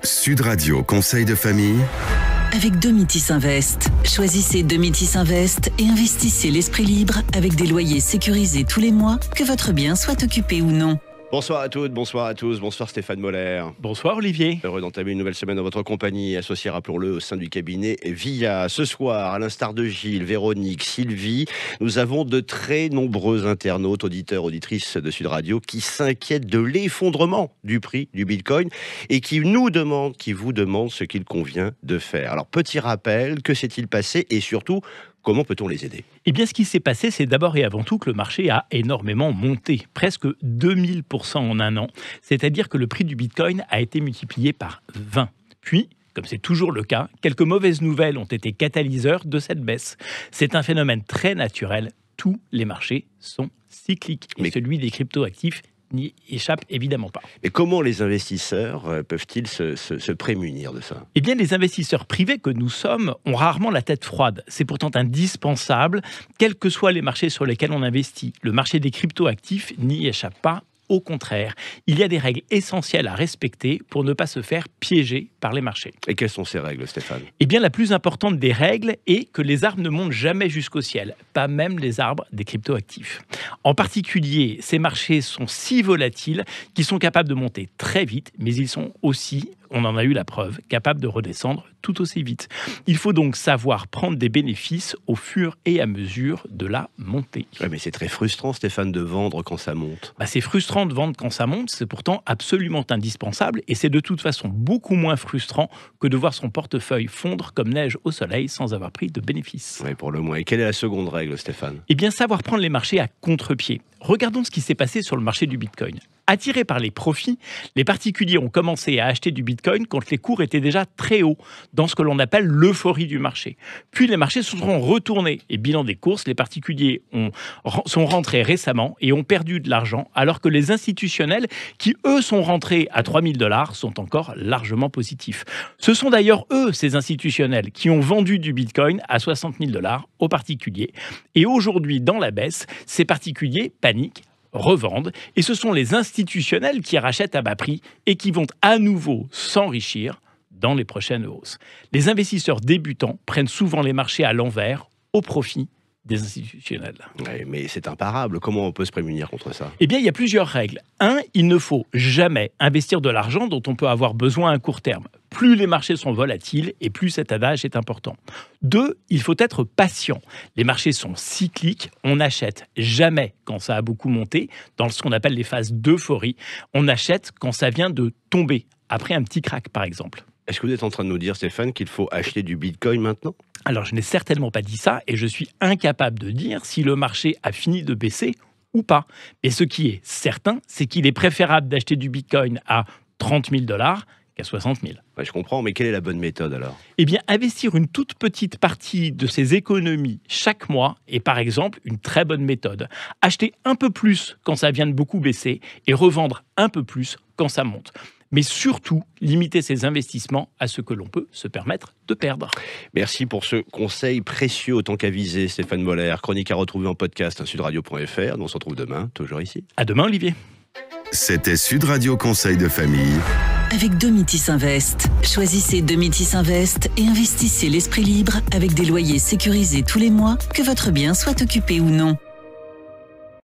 Sud Radio Conseil de famille. Avec Domitis Invest. Choisissez Domitis Invest et investissez l'esprit libre avec des loyers sécurisés tous les mois, que votre bien soit occupé ou non. Bonsoir à toutes, bonsoir à tous, bonsoir Stéphane Moller. Bonsoir Olivier. Heureux d'entamer une nouvelle semaine dans votre compagnie, associée, rappelons-le, au sein du cabinet VIA. Ce soir, à l'instar de Gilles, Véronique, Sylvie, nous avons de très nombreux internautes, auditeurs, auditrices de Sud Radio qui s'inquiètent de l'effondrement du prix du Bitcoin et qui vous demandent ce qu'il convient de faire. Alors, petit rappel, que s'est-il passé et surtout, comment peut-on les aider ? Eh bien, ce qui s'est passé, c'est d'abord et avant tout que le marché a énormément monté, presque 2000% en un an. C'est-à-dire que le prix du Bitcoin a été multiplié par 20. Puis, comme c'est toujours le cas, quelques mauvaises nouvelles ont été catalyseurs de cette baisse. C'est un phénomène très naturel. Tous les marchés sont cycliques. Et celui des cryptoactifs n'y échappe évidemment pas. Mais comment les investisseurs peuvent-ils se prémunir de ça ? Eh bien, les investisseurs privés que nous sommes ont rarement la tête froide. C'est pourtant indispensable, quels que soient les marchés sur lesquels on investit. Le marché des cryptoactifs n'y échappe pas. Au contraire, il y a des règles essentielles à respecter pour ne pas se faire piéger par les marchés. Et quelles sont ces règles, Stéphane ? Eh bien, la plus importante des règles est que les arbres ne montent jamais jusqu'au ciel, pas même les arbres des cryptoactifs. En particulier, ces marchés sont si volatiles qu'ils sont capables de monter très vite, mais ils sont aussi, on en a eu la preuve, capables de redescendre tout aussi vite. Il faut donc savoir prendre des bénéfices au fur et à mesure de la montée. Ouais, mais c'est très frustrant, Stéphane, de vendre quand ça monte. C'est frustrant de vendre quand ça monte, c'est pourtant absolument indispensable et c'est de toute façon beaucoup moins frustrant que de voir son portefeuille fondre comme neige au soleil sans avoir pris de bénéfices. Oui, pour le moins. Et quelle est la seconde règle, Stéphane ? Eh bien, savoir prendre les marchés à contre-pied. Regardons ce qui s'est passé sur le marché du Bitcoin. Attirés par les profits, les particuliers ont commencé à acheter du Bitcoin quand les cours étaient déjà très hauts, dans ce que l'on appelle l'euphorie du marché. Puis les marchés se sont retournés et bilan des courses, les particuliers sont rentrés récemment et ont perdu de l'argent, alors que les institutionnels, qui eux sont rentrés à 3 000 $, sont encore largement positifs. Ce sont d'ailleurs eux, ces institutionnels, qui ont vendu du Bitcoin à 60 000 $ aux particuliers. Et aujourd'hui, dans la baisse, ces particuliers paniquent, revendent, et ce sont les institutionnels qui rachètent à bas prix et qui vont à nouveau s'enrichir dans les prochaines hausses. Les investisseurs débutants prennent souvent les marchés à l'envers au profit des institutionnels. Ouais, mais c'est imparable. Comment on peut se prémunir contre ça ? Eh bien, il y a plusieurs règles. 1, il ne faut jamais investir de l'argent dont on peut avoir besoin à court terme. Plus les marchés sont volatiles et plus cet adage est important. 2, il faut être patient. Les marchés sont cycliques. On n'achète jamais quand ça a beaucoup monté, dans ce qu'on appelle les phases d'euphorie. On achète quand ça vient de tomber, après un petit crack par exemple. Est-ce que vous êtes en train de nous dire, Stéphane, qu'il faut acheter du Bitcoin maintenant ? Alors, je n'ai certainement pas dit ça et je suis incapable de dire si le marché a fini de baisser ou pas. Mais ce qui est certain, c'est qu'il est préférable d'acheter du Bitcoin à 30 000 $ qu'à 60 000. Ouais, je comprends, mais quelle est la bonne méthode alors ? Eh bien, investir une toute petite partie de ses économies chaque mois est par exemple une très bonne méthode. Acheter un peu plus quand ça vient de beaucoup baisser et revendre un peu plus quand ça monte. Mais surtout, limiter ses investissements à ce que l'on peut se permettre de perdre. Merci pour ce conseil précieux autant qu'avisé, Stéphane Moller. Chronique à retrouver en podcast, sudradio.fr. On se retrouve demain, toujours ici. À demain, Olivier. C'était Sud Radio Conseil de famille. Avec Domitis Invest. Choisissez Domitis Invest et investissez l'esprit libre avec des loyers sécurisés tous les mois, que votre bien soit occupé ou non.